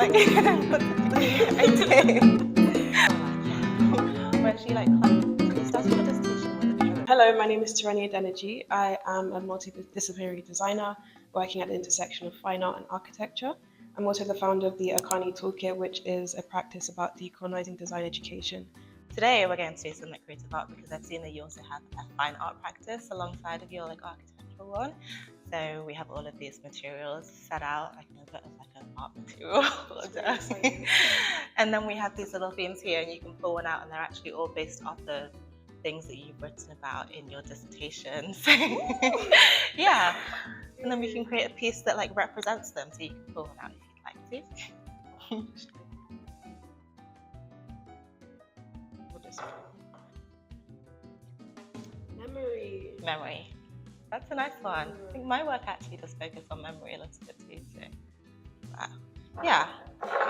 like, I did. When she like, you started your dissertation with a poem. Hello, my name is Tireni Adeniji. I am a multidisciplinary designer working at the intersection of fine art and architecture. I'm also the founder of the A.K.A.N.I Toolkit, which is a practice about decolonizing design education. Today we're going to do some like creative art because I've seen that you also have a fine art practice alongside of your like architectural one. So we have all of these materials set out like a bit of like an art material and then we have these little themes here and you can pull one out and they're actually all based off the things that you've written about in your dissertation. So, yeah, and then we can create a piece that like represents them so you can pull one out if you'd like to. Memory. That's a nice one. I think my work actually does focus on memory a little bit too. So, yeah.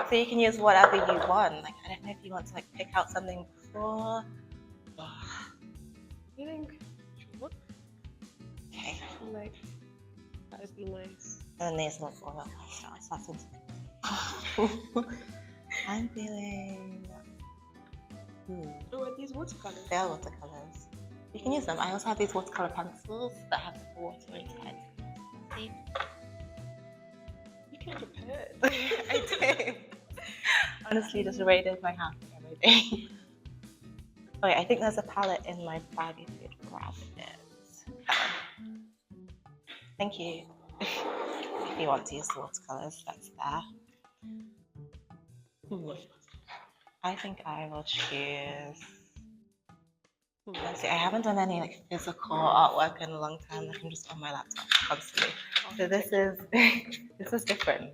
So you can use whatever you want. Like I don't know if you want to like pick out something before. You think? Sure. Okay. Like that would be nice. And then there's like all that stuff. I'm feeling. Oh, are these watercolors? They are watercolors. You can use them. I also have these watercolor pencils that have the water inside. See? You came prepared. I did. Honestly, just raided my house and everything. Okay, I think there's a palette in my bag if you'd grab it. Thank you. If you want to use the watercolors, that's there. I think I will choose. Let's see, I haven't done any like physical artwork in a long time. Like I'm just on my laptop constantly. So this is different.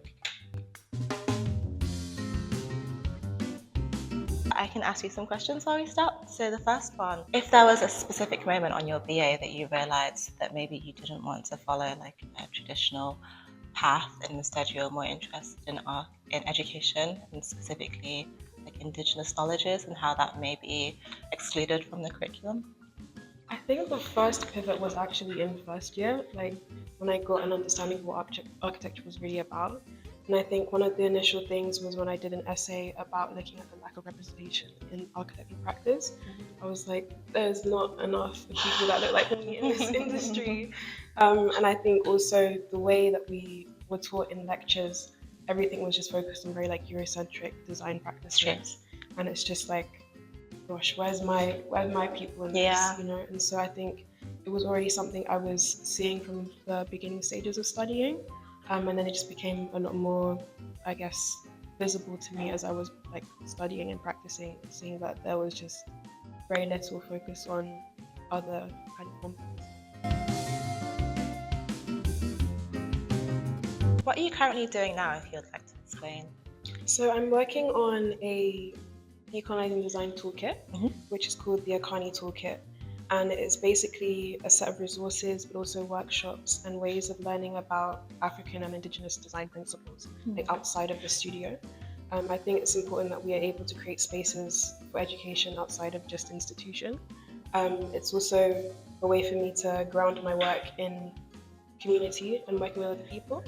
I can ask you some questions while we start. So the first one, if there was a specific moment on your BA that you realized that maybe you didn't want to follow like a traditional path and instead you're more interested in art, in education and specifically like Indigenous knowledges and how that may be excluded from the curriculum? I think the first pivot was actually in first year, like when I got an understanding of what architecture was really about. And I think one of the initial things was when I did an essay about looking at the lack of representation in architecture practice. I was like, there's not enough people that look like me in this industry. And I think also the way that we were taught in lectures, everything was just focused on very like Eurocentric design practices. Yes. And it's just like, gosh, where's my people in this, you know? And so I think it was already something I was seeing from the beginning stages of studying. And then it just became a lot more, I guess, visible to me as I was like studying and practicing, seeing that there was just very little focus on other kind of components. What are you currently doing now, if you'd like to explain? So I'm working on a decolonizing design toolkit, which is called the A.K.A.N.I Toolkit. And it's basically a set of resources, but also workshops and ways of learning about African and Indigenous design principles, like outside of the studio. I think it's important that we are able to create spaces for education outside of just institution. It's also a way for me to ground my work in community and working with other people.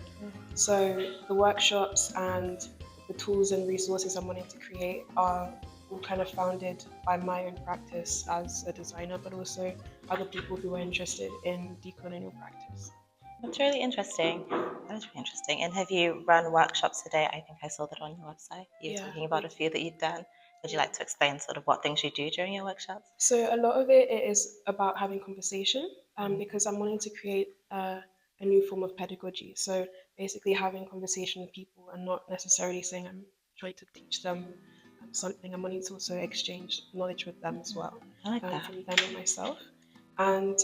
So the workshops and the tools and resources I'm wanting to create are all kind of founded by my own practice as a designer, but also other people who are interested in decolonial practice. That's really interesting. That is really interesting. And have you run workshops today? I think I saw that on your website. You were talking about a few that you've done. Would you like to explain sort of what things you do during your workshops? So a lot of it is about having conversation because I'm wanting to create a new form of pedagogy. So basically having conversation with people and not necessarily saying I'm trying to teach them something. I'm wanting to also exchange knowledge with them as well, I like that. from them and myself. And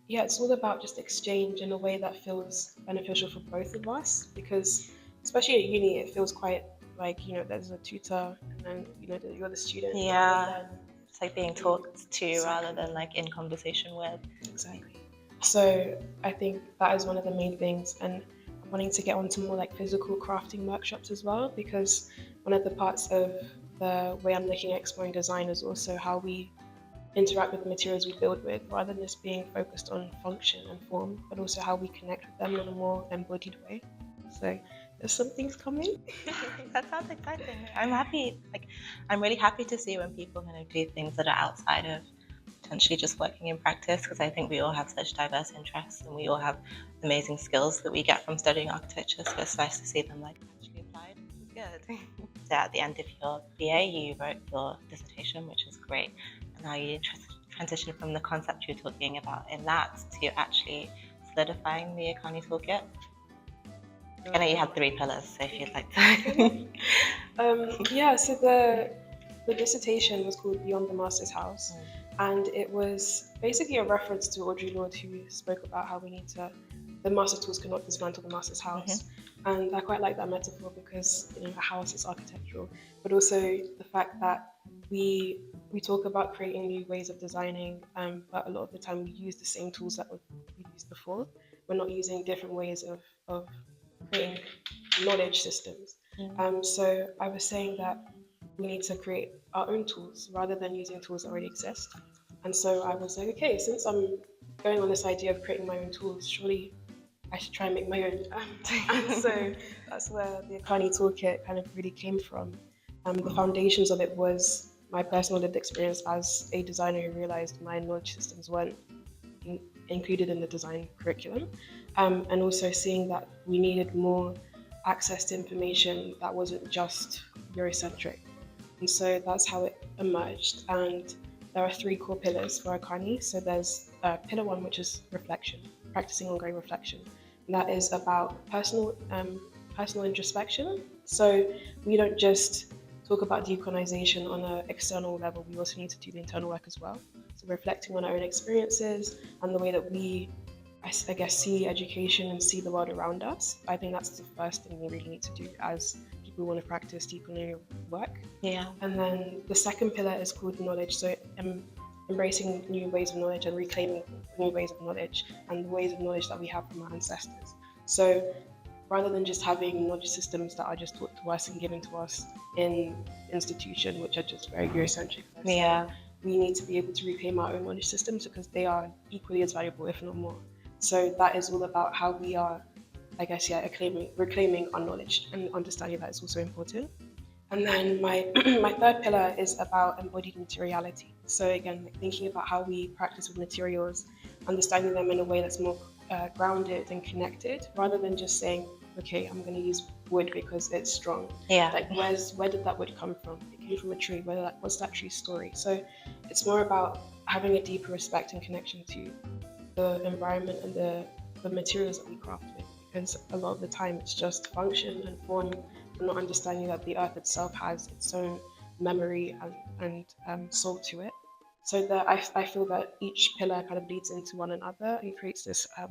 yeah, it's all about just exchange in a way that feels beneficial for both of us, because especially at uni, it feels quite like, you know, there's a tutor and then, you know, you're the student. Yeah, it's like being talked to rather than like in conversation with. Exactly. So I think that is one of the main things, and I'm wanting to get onto more like physical crafting workshops as well, because one of the parts of the way I'm looking at exploring design is also how we interact with the materials we build with, rather than just being focused on function and form, but also how we connect with them in a more embodied way. So there's some things coming. That sounds exciting. I'm happy. Like, I'm really happy to see when people kind of do things that are outside of potentially just working in practice, because I think we all have such diverse interests and we all have amazing skills that we get from studying architecture. So it's nice to see them like actually applied. It's good. So at the end of your BA, you wrote your dissertation, which is great. And now you transition from the concept you were talking about in that to actually solidifying the A.K.A.N.I Toolkit. I know you had 3 pillars, so if you'd like to. Yeah, so the dissertation was called Beyond the Master's House, and it was basically a reference to Audre Lorde, who spoke about how the master tools cannot dismantle the master's house. And I quite like that metaphor because a house is architectural, but also the fact that we talk about creating new ways of designing, but a lot of the time we use the same tools that we used before. We're not using different ways of creating knowledge systems. So I was saying that we need to create our own tools rather than using tools that already exist. And so I was like, okay, since I'm going on this idea of creating my own tools, surely I should try and make my own. And so that's where the A.K.A.N.I Toolkit kind of really came from. The foundations of it was my personal lived experience as a designer who realized my knowledge systems weren't included in the design curriculum, and also seeing that we needed more access to information that wasn't just Eurocentric. And so that's how it emerged. And there are 3 core pillars for A.K.A.N.I. So there's pillar 1, which is reflection, practicing ongoing reflection. And that is about personal introspection. So we don't just talk about decolonization on an external level, we also need to do the internal work as well. So reflecting on our own experiences and the way that we, I guess, see education and see the world around us. I think that's the first thing we really need to do as people who want to practice decolonial work. Yeah. And then the second pillar is called knowledge. So embracing new ways of knowledge and reclaiming new ways of knowledge and the ways of knowledge that we have from our ancestors. So rather than just having knowledge systems that are just taught to us and given to us in institutions, which are just very Eurocentric. Yeah. We need to be able to reclaim our own knowledge systems because they are equally as valuable, if not more. So that is all about how we are, I guess, reclaiming our knowledge and understanding that is also important. And then my my third pillar is about embodied materiality. So again, like thinking about how we practice with materials, understanding them in a way that's more grounded and connected, rather than just saying, okay, I'm going to use wood because it's strong. Yeah. Like where did that wood come from? It came from a tree. What's that tree's story? So it's more about having a deeper respect and connection to the environment and the materials that we craft with, because a lot of the time it's just function and form, and not understanding that the earth itself has its own memory and soul to it. So that I feel that each pillar kind of leads into one another and creates this, I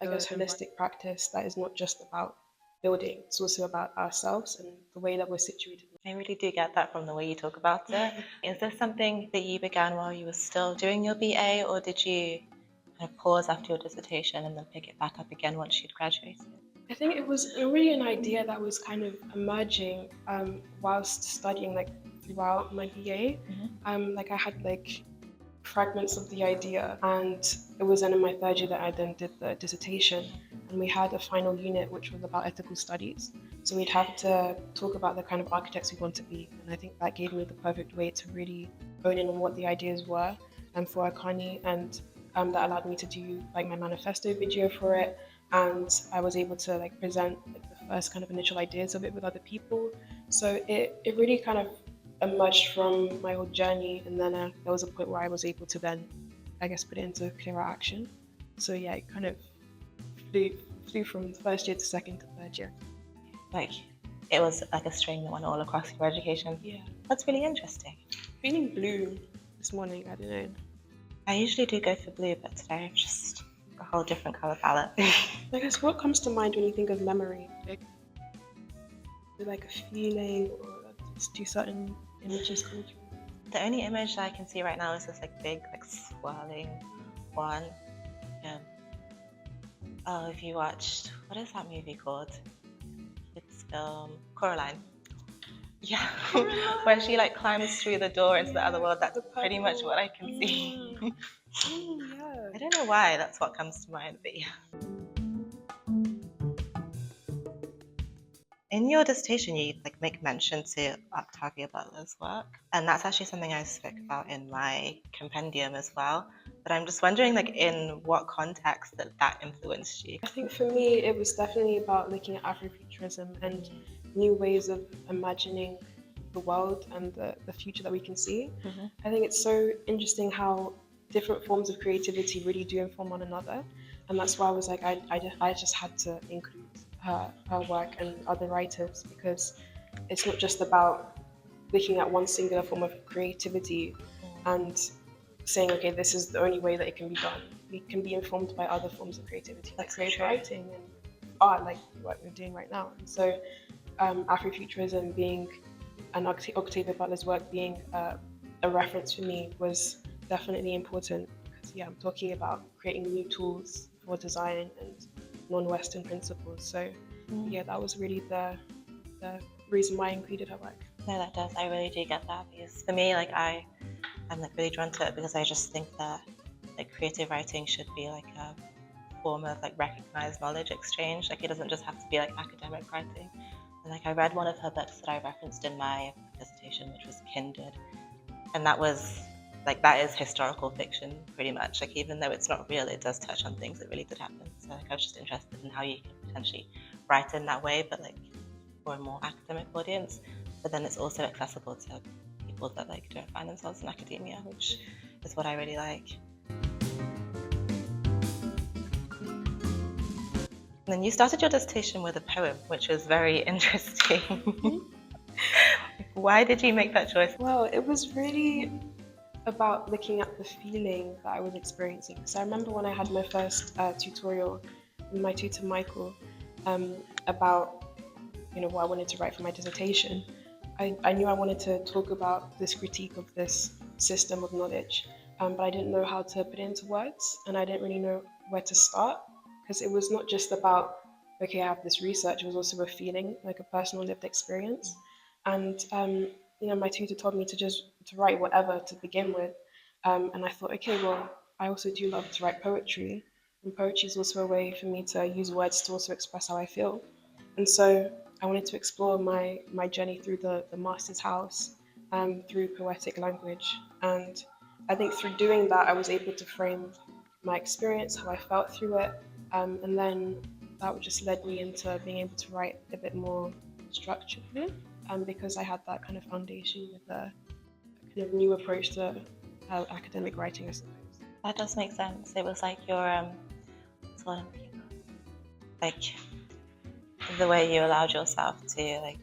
guess, holistic practice that is not just about building, it's also about ourselves and the way that we're situated. I really do get that from the way you talk about it. Is this something that you began while you were still doing your BA, or did you kind of pause after your dissertation and then pick it back up again once you'd graduated? I think it was really an idea that was kind of emerging whilst studying, like throughout my BA. Like I had like fragments of the idea, and it was then in my third year that I then did the dissertation, and we had a final unit which was about ethical studies. So we'd have to talk about the kind of architects we want to be, and I think that gave me the perfect way to really hone in on what the ideas were for A.K.A.N.I, and that allowed me to do like my manifesto video for it, and I was able to like present like the first kind of initial ideas of it with other people. So it really kind of emerged from my whole journey, and then there was a point where I was able to then, I guess, put it into clearer action. So yeah, it kind of flew from first year to second to third year. Like it was like a string that went all across your education. Yeah, that's really interesting. Feeling blue this morning, I don't know. I usually do go for blue, but today I've just a whole different color palette. I guess what comes to mind when you think of memory? Like a feeling, or just do certain images come to you? The only image I can see right now is this like big, like swirling one. Oh, if you watched, what is that movie called? Kids film, Coraline. Yeah, where she like climbs through the door into the other world. That's pretty much what I can see. Yeah. I don't know why that's what comes to mind, but yeah. in your dissertation, you like make mention to Octavia Butler's work, and that's actually something I spoke about in my compendium as well. But I'm just wondering, like, in what context that influenced you? I think for me, it was definitely about looking at Afrofuturism and new ways of imagining the world and the future that we can see. Mm-hmm. I think it's so interesting how different forms of creativity really do inform one another. And that's why I was like, I just had to include her work and other writers, because it's not just about looking at one singular form of creativity and saying, okay, this is the only way that it can be done. We can be informed by other forms of creativity, like creative writing and art, like what we're doing right now. And so Afrofuturism being, and Octavia Butler's work being a reference for me was definitely important, because I'm talking about creating new tools for design and non-Western principles. So that was really the reason why I included her work. No, that does. I really do get that, because for me, like I'm like really drawn to it because I just think that like creative writing should be like a form of like recognized knowledge exchange. Like it doesn't just have to be like academic writing. And like I read one of her books that I referenced in my dissertation, which was Kindred, and that was like, that is historical fiction pretty much. Like even though it's not real, it does touch on things that really did happen. So like I was just interested in how you can potentially write in that way, but like for a more academic audience. But then it's also accessible to people that like don't find themselves in academia, which is what I really like. And then you started your dissertation with a poem, which was very interesting. Why did you make that choice? Well, it was really about looking at the feeling that I was experiencing. Because I remember when I had my first tutorial with my tutor Michael about what I wanted to write for my dissertation. I knew I wanted to talk about this critique of this system of knowledge, but I didn't know how to put it into words, and I didn't really know where to start, because it was not just about, okay, I have this research, it was also a feeling, like a personal lived experience. And my tutor told me to write whatever to begin with, and I thought, okay, well, I also do love to write poetry, and poetry is also a way for me to use words to also express how I feel. And so I wanted to explore my journey through the master's house through poetic language. And I think through doing that, I was able to frame my experience, how I felt through it. And then that just led me into being able to write a bit more structuredly, because I had that kind of foundation with a kind of new approach to academic writing, I suppose. That does make sense. It was like your sort of like the way you allowed yourself to like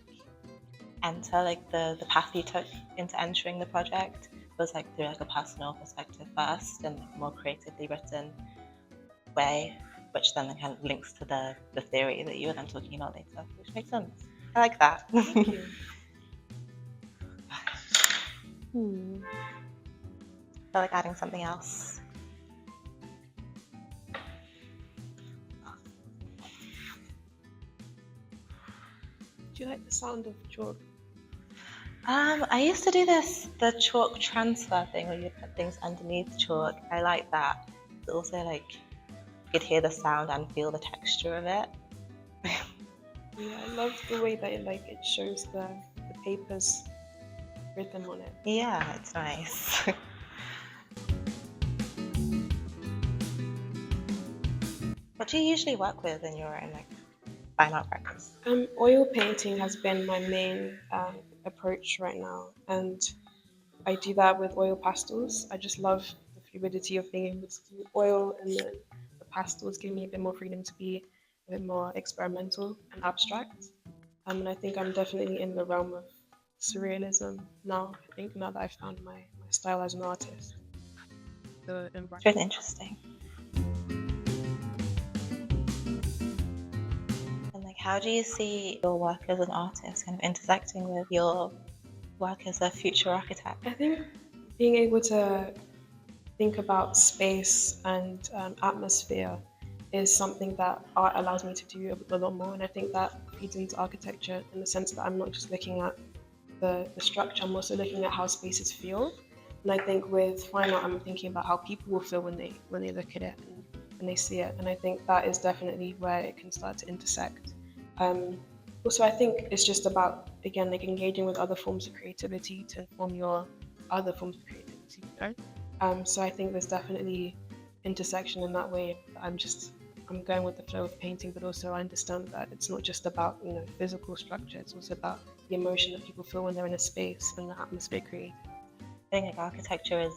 enter like the path you took into entering the project was like through like a personal perspective first and like more creatively written way, which then kind of links to the theory that you were then talking about later, which makes sense. I like that. Thank you. I feel like adding something else. Do you like the sound of chalk? I used to do the chalk transfer thing where you put things underneath chalk. I like that. But also like you could hear the sound and feel the texture of it. Yeah, I love the way that it shows the paper's rhythm on it. Yeah, it's nice. What do you usually work with in your own like fine art practice? Oil painting has been my main approach right now, and I do that with oil pastels. I just love the fluidity of being able to do oil, and then the pastels give me a bit more freedom to be a bit more experimental and abstract. And I think I'm definitely in the realm of surrealism now. I think now that I've found my style as an artist. It's really interesting. And like, how do you see your work as an artist kind of intersecting with your work as a future architect? I think being able to think about space and atmosphere is something that art allows me to do a lot more, and I think that feeds into architecture in the sense that I'm not just looking at the structure, I'm also looking at how spaces feel. And I think with fine art, I'm thinking about how people will feel when they look at it and when they see it, and I think that is definitely where it can start to intersect. Also, I think it's just about, again, like engaging with other forms of creativity to inform your other forms of creativity, right? So I think there's definitely intersection in that way. I'm going with the flow of painting, but also I understand that it's not just about, physical structure. It's also about the emotion that people feel when they're in a space and the atmosphere created. I think like architecture is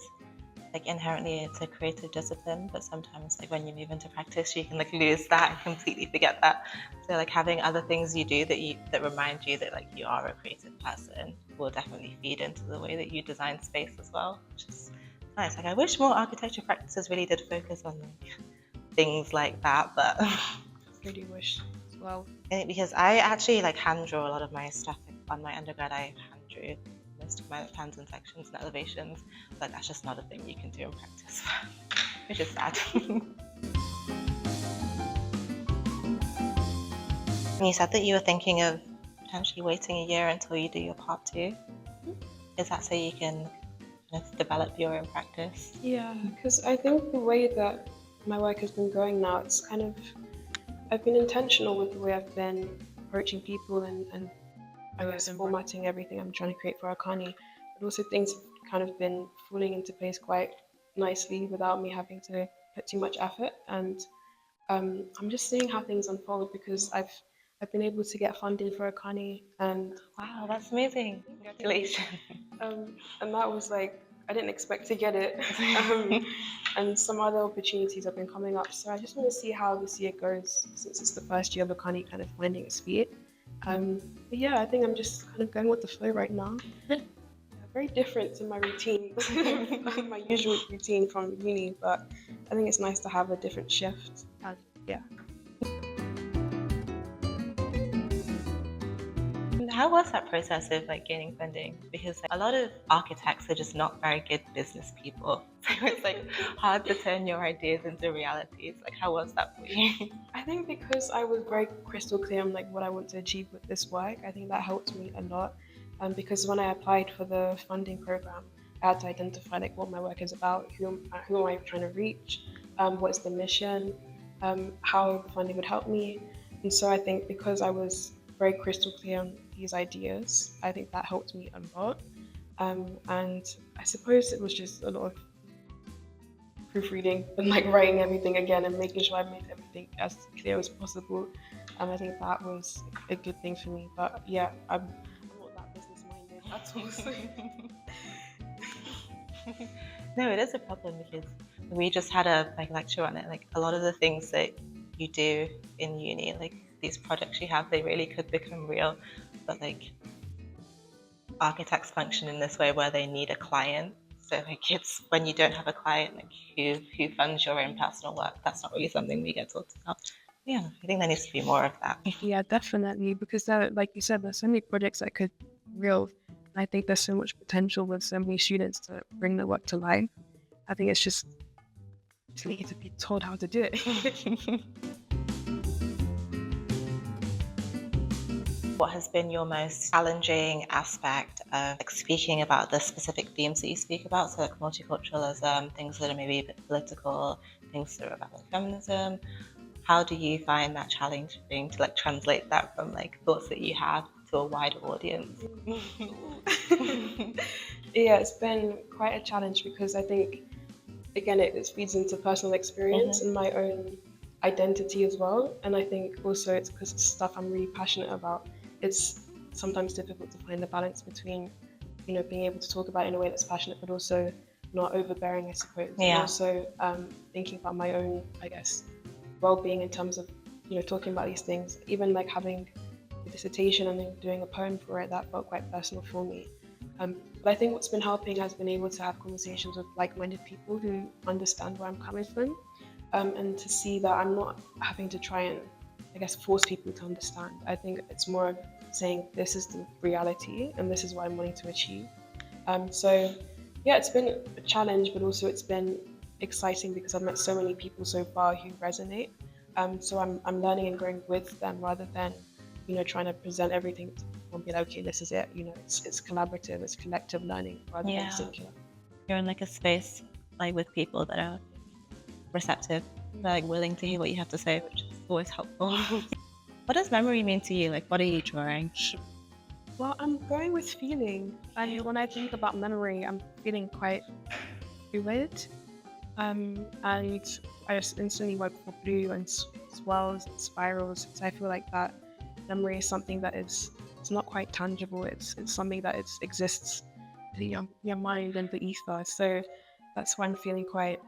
like inherently it's a creative discipline, but sometimes like when you move into practice you can like lose that and completely forget that. So like having other things you do that remind you that like you are a creative person will definitely feed into the way that you design space as well, which is nice. Like I wish more architecture practices really did focus on like things like that, but Really wish as well. because I actually like hand draw a lot of my stuff. Like, on my undergrad I hand drew most of my plans and sections and elevations, but that's just not a thing you can do in practice, which is sad. You said that you were thinking of potentially waiting a year until you do your part 2. Is that so you can kind of develop your own practice? Yeah, because I think the way that my work has been going now, I've been intentional with the way I've been approaching people and I guess formatting everything I'm trying to create for A.K.A.N.I, but also things have kind of been falling into place quite nicely without me having to put too much effort. And I'm just seeing how things unfold because I've been able to get funding for A.K.A.N.I and Wow, that's amazing. Congratulations. and that was like I didn't expect to get it. And some other opportunities have been coming up. So I just want to see how this year goes since it's the first year of A.K.A.N.I kind of finding its feet. But yeah, I think I'm just kind of going with the flow right now. Very different to my routine, my usual routine from uni, but I think it's nice to have a different shift. And yeah. How was that process of like gaining funding? Because like, a lot of architects are just not very good business people. So it's like hard to turn your ideas into realities. Like how was that for you? I think because I was very crystal clear on like what I want to achieve with this work, I think that helped me a lot. Because when I applied for the funding program, I had to identify like what my work is about, who am I trying to reach, what's the mission, how the funding would help me. And so I think because I was very crystal clear on these ideas, I think that helped me a lot. And I suppose it was just a lot of proofreading and like writing everything again and making sure I made everything as clear as possible. I think that was a good thing for me. But yeah, I'm not that business minded at all. So. No, it is a problem because we just had a like lecture on it. Like a lot of the things that you do in uni, like these projects you have, they really could become real. But like architects function in this way where they need a client. So like it's when you don't have a client, like who funds your own personal work, that's not really something we get talked about. Yeah, I think there needs to be more of that. Yeah, definitely. Because like you said, there's so many projects that could be real. I think there's so much potential with so many students to bring the work to life. I think it's just need to be told how to do it. What has been your most challenging aspect of like speaking about the specific themes that you speak about? So like multiculturalism, things that are maybe a bit political, things that are about like feminism. How do you find that challenging to like translate that from like thoughts that you have to a wider audience? Yeah, it's been quite a challenge because I think again it feeds into personal experience and my own identity as well. And I think also it's because it's stuff I'm really passionate about. It's sometimes difficult to find the balance between, being able to talk about it in a way that's passionate, but also not overbearing, I suppose. Yeah. And also thinking about my own, I guess, well-being in terms of, talking about these things. Even like having a dissertation and then doing a poem for it, that felt quite personal for me. But I think what's been helping has been able to have conversations with like-minded people who understand where I'm coming from, and to see that I'm not having to try and, I guess, force people to understand. I think it's more of saying this is the reality and this is what I'm wanting to achieve. So yeah, it's been a challenge, but also it's been exciting because I've met so many people so far who resonate. So I'm learning and growing with them rather than, trying to present everything to people and be like, okay, this is it. It's collaborative, it's collective learning rather than singular. You're in like a space like with people that are receptive, they're like willing to hear what you have to say, which is always helpful. What does memory mean to you? Like, what are you drawing? Well, I'm going with feeling. And when I think about memory, I'm feeling quite fluid. And I just instantly went for blue and swells and spirals. So I feel like that memory is something that it's not quite tangible. It's something that exists in your mind and the ether. So that's why I'm feeling quite,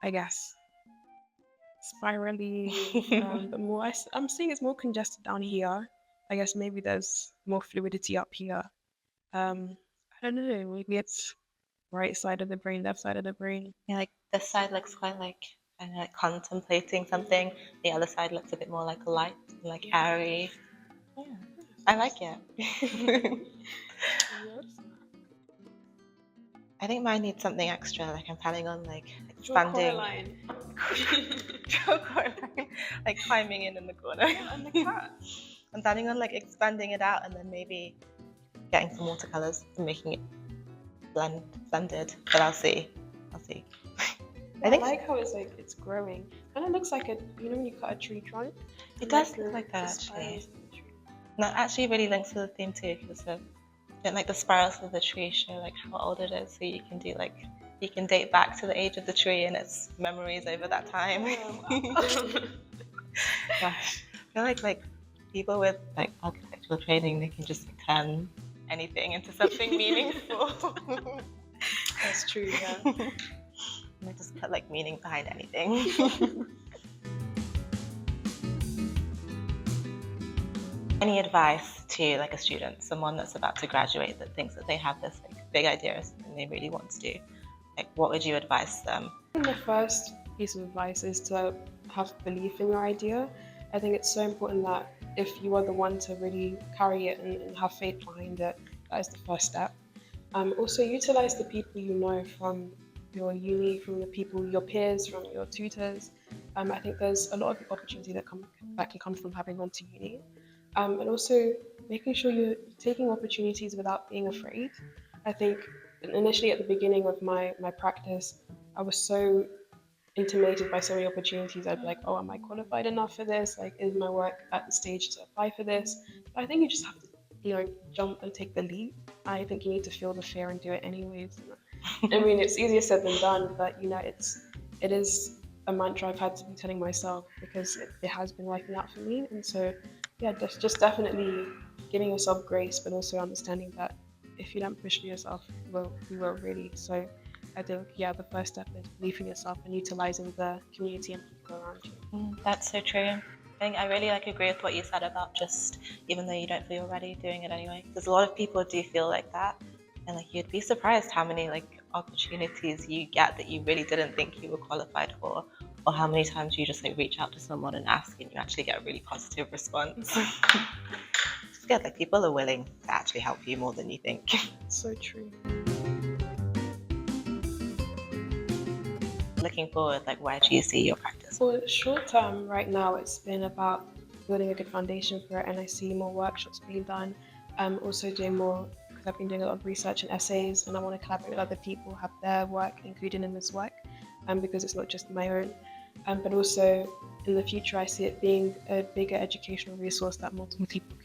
I guess, spirally. But more, I'm seeing it's more congested down here. I guess maybe there's more fluidity up here. I don't know. Maybe it's right side of the brain, left side of the brain. Yeah, like this side looks quite like kind of like contemplating something. The other side looks a bit more like light, like airy. Yeah, I like it. Yes. I think mine needs something extra. Like I'm planning on like Draw expanding. Coraline. Draw Coraline, like climbing in the corner. Yeah, and the cat. I'm planning on like expanding it out and then maybe getting some watercolors and making it blended. But I'll see. I'll see. I like how it's growing. Kind of looks like when you cut a tree trunk. It does look like that actually. That actually really links to the theme too, because like the spirals of the tree show like how old it is, so you can do like you can date back to the age of the tree and its memories over that time. Gosh, I feel like people with like architectural training, they can just like, turn anything into something meaningful. That's true. Yeah. They just put like meaning behind anything. Any advice to like a student, someone that's about to graduate that thinks that they have this like big idea and they really want to do? Like, what would you advise them? I think the first piece of advice is to have belief in your idea. I think it's so important that if you are the one to really carry it and have faith behind it, that is the first step. Also, utilize the people you know from your uni, from the people, your peers, from your tutors. I think there's a lot of opportunity that can come from having gone to uni. And also making sure you're taking opportunities without being afraid. I think initially at the beginning of my practice, I was so intimidated by so many opportunities. I'd be like, oh, am I qualified enough for this? Like, is my work at the stage to apply for this? But I think you just have to, jump and take the leap. I think you need to feel the fear and do it anyways. I mean, it's easier said than done, but it is a mantra I've had to be telling myself because it has been working out for me. And so, yeah, just definitely giving yourself grace, but also understanding that if you don't push yourself, you will really. So I think, yeah, the first step is believing in yourself and utilizing the community and people around you. That's so true. I think I really like agree with what you said about just even though you don't feel ready, doing it anyway. Because a lot of people do feel like that, and like you'd be surprised how many like opportunities you get that you really didn't think you were qualified for, or how many times you just like reach out to someone and ask and you actually get a really positive response. It's good, like people are willing to actually help you more than you think. So true. Looking forward, like where do you see your practice? For the short term, right now, it's been about building a good foundation for it, and I see more workshops being done. Also doing more because I've been doing a lot of research and essays, and I want to collaborate with other people, have their work included in this work, because it's not just my own. But also in the future, I see it being a bigger educational resource that multiple people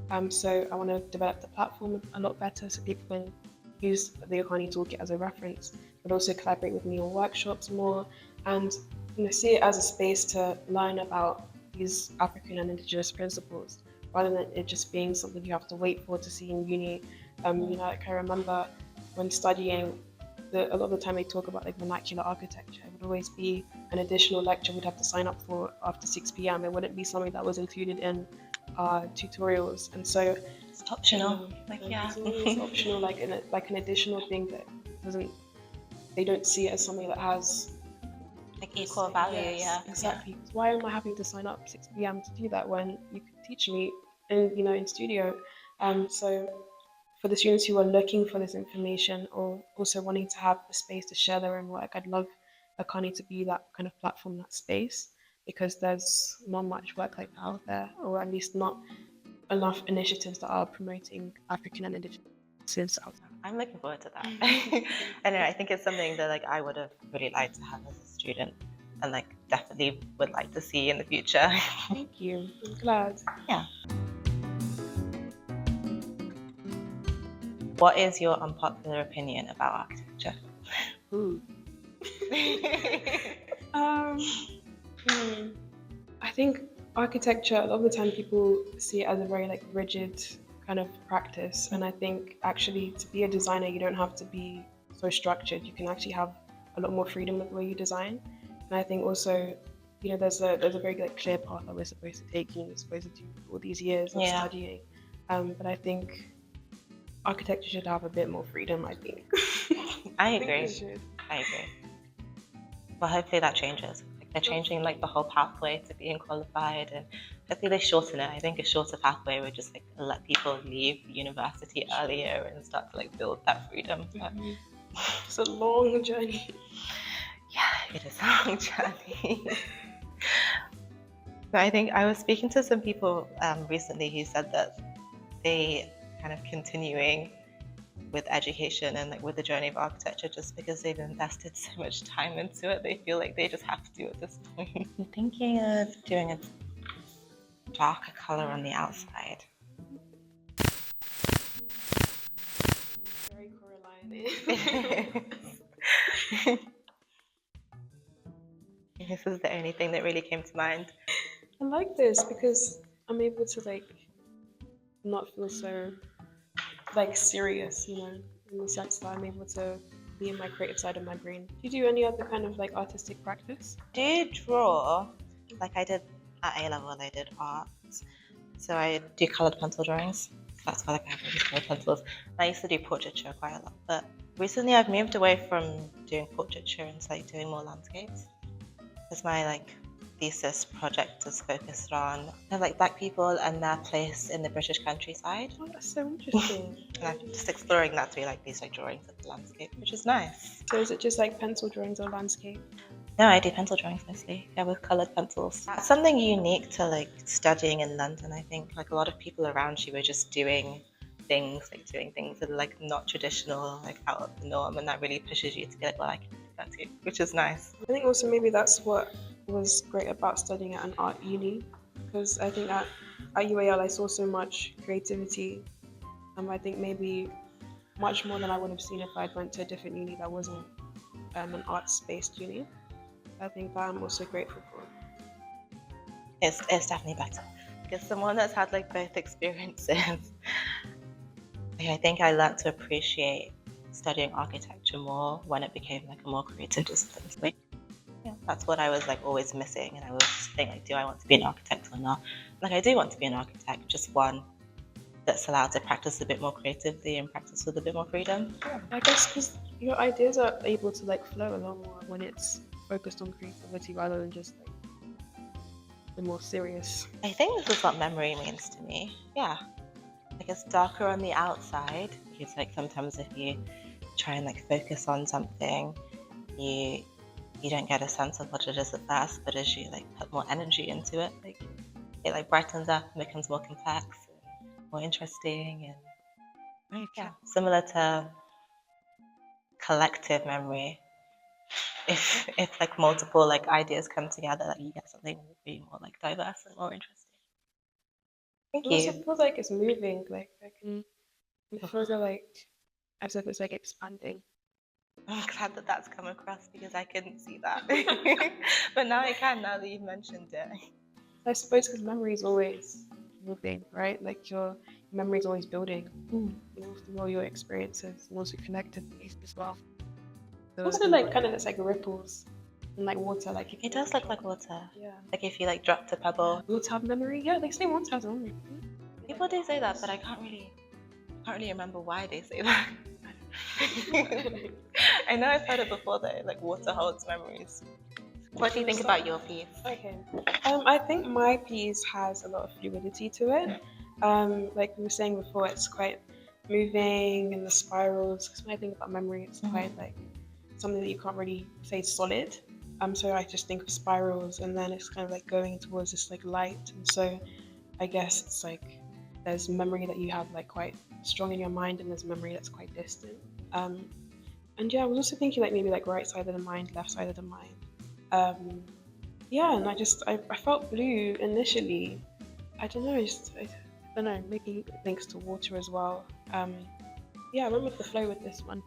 can. So I want to develop the platform a lot better so people can use the A.K.A.N.I Toolkit as a reference, but also collaborate with me on workshops more, and see it as a space to learn about these African and Indigenous principles, rather than it just being something you have to wait for to see in uni. Like I remember when studying, a lot of the time they talk about like vernacular architecture. It would always be an additional lecture we'd have to sign up for after 6 p.m. It wouldn't be something that was included in our tutorials, and so it's optional. It's optional, like an additional thing that they don't see it as something that has like equal value. Yes, Yeah, exactly. Yeah. Why am I having to sign up 6 p.m. to do that when you could teach me in studio? So for the students who are looking for this information or also wanting to have a space to share their own work, I'd love A.K.A.N.I to be that kind of platform, that space, because there's not much work like that out there, or at least not enough initiatives that are promoting African and Indigenous out there. I'm looking forward to that. I know, I think it's something that like I would have really liked to have as a student, and like definitely would like to see in the future. Thank you. I'm glad. Yeah. What is your unpopular opinion about architecture? Ooh. I think architecture, a lot of the time people see it as a very like rigid kind of practice. And I think actually to be a designer, you don't have to be so structured. You can actually have a lot more freedom with the way you design. And I think also, there's a very like clear path that we're supposed to take, we're supposed to do all these years of studying. But I think architecture should have a bit more freedom, I think. I agree. Well, hopefully that changes. Like they're changing like the whole pathway to being qualified, and hopefully they shorten it. I think a shorter pathway would just like let people leave university earlier and start to like build that freedom. But it's a long journey. Yeah, it is a long journey. But I think I was speaking to some people recently who said that they kind of continuing with education and like with the journey of architecture just because they've invested so much time into it. They feel like they just have to at this point. I'm thinking of doing a darker color on the outside. Very correlated. This is the only thing that really came to mind. I like this because I'm able to like not feel so like serious, in the sense that I'm able to be in my creative side of my brain. Do you do any other kind of like artistic practice? Do you draw? Like I did at A-level, I did art. So I do coloured pencil drawings. That's why like I have all these coloured pencils. I used to do portraiture quite a lot, but recently I've moved away from doing portraiture and like doing more landscapes. Because my like thesis project is focused on like Black people and their place in the British countryside. Oh, that's so interesting. And I'm just exploring that through like these like drawings of the landscape, which is nice. So is it just like pencil drawings or landscape? No, I do pencil drawings mostly. Yeah, with coloured pencils. That's something unique to like studying in London, I think. Like a lot of people around you are just doing things that are like not traditional, like out of the norm, and that really pushes you to be like, well, I can do that too, which is nice. I think also maybe that's what was great about studying at an art uni, because I think at UAL I saw so much creativity. I think maybe much more than I would have seen if I'd went to a different uni that wasn't an arts-based uni. I think that I'm also grateful for. It's definitely better because someone that's had like both experiences, I think I learned to appreciate studying architecture more when it became like a more creative discipline. Like, yeah, that's what I was like always missing, and I was just thinking like, do I want to be an architect or not? Like I do want to be an architect, just one that's allowed to practice a bit more creatively and practice with a bit more freedom. Yeah, I guess because your ideas are able to like flow a lot more when it's focused on creativity rather than just like the more serious. I think this is what memory means to me. Yeah, like it's darker on the outside because like sometimes if you try and like focus on something, you don't get a sense of what it is at first, but as you like put more energy into it, like it like brightens up and becomes more complex and more interesting, and yeah, similar to collective memory. If like multiple like ideas come together, like you get something really more like diverse and more interesting. Thank It you. also feels like it's moving. Like it feels like as if it's like expanding. I'm glad that that's come across because I couldn't see that. But now I can, now that you've mentioned it. I suppose because memory is always moving, right? Like your memory is always building. Through all your experiences and also connected as well. So also like kind of it's like ripples and like water. Like it does look like water. Yeah. Like if you like dropped a pebble. Water have memory? Yeah, they say water has memory. People do say that, but I can't really remember why they say that. I know I've heard it before though, like water holds memories. What do you think about your piece? Okay. I think my piece has a lot of fluidity to it. Like we were saying before, it's quite moving and the spirals. Because when I think about memory, it's quite like something that you can't really say solid. So I just think of spirals, and then it's kind of like going towards this like light. And so I guess it's like there's memory that you have like quite strong in your mind, and there's memory that's quite distant. And yeah, I was also thinking like maybe like right side of the mind, left side of the mind. yeah, and I felt blue initially. I don't know, I don't know, maybe links to water as well. Yeah, I went with the flow with this one.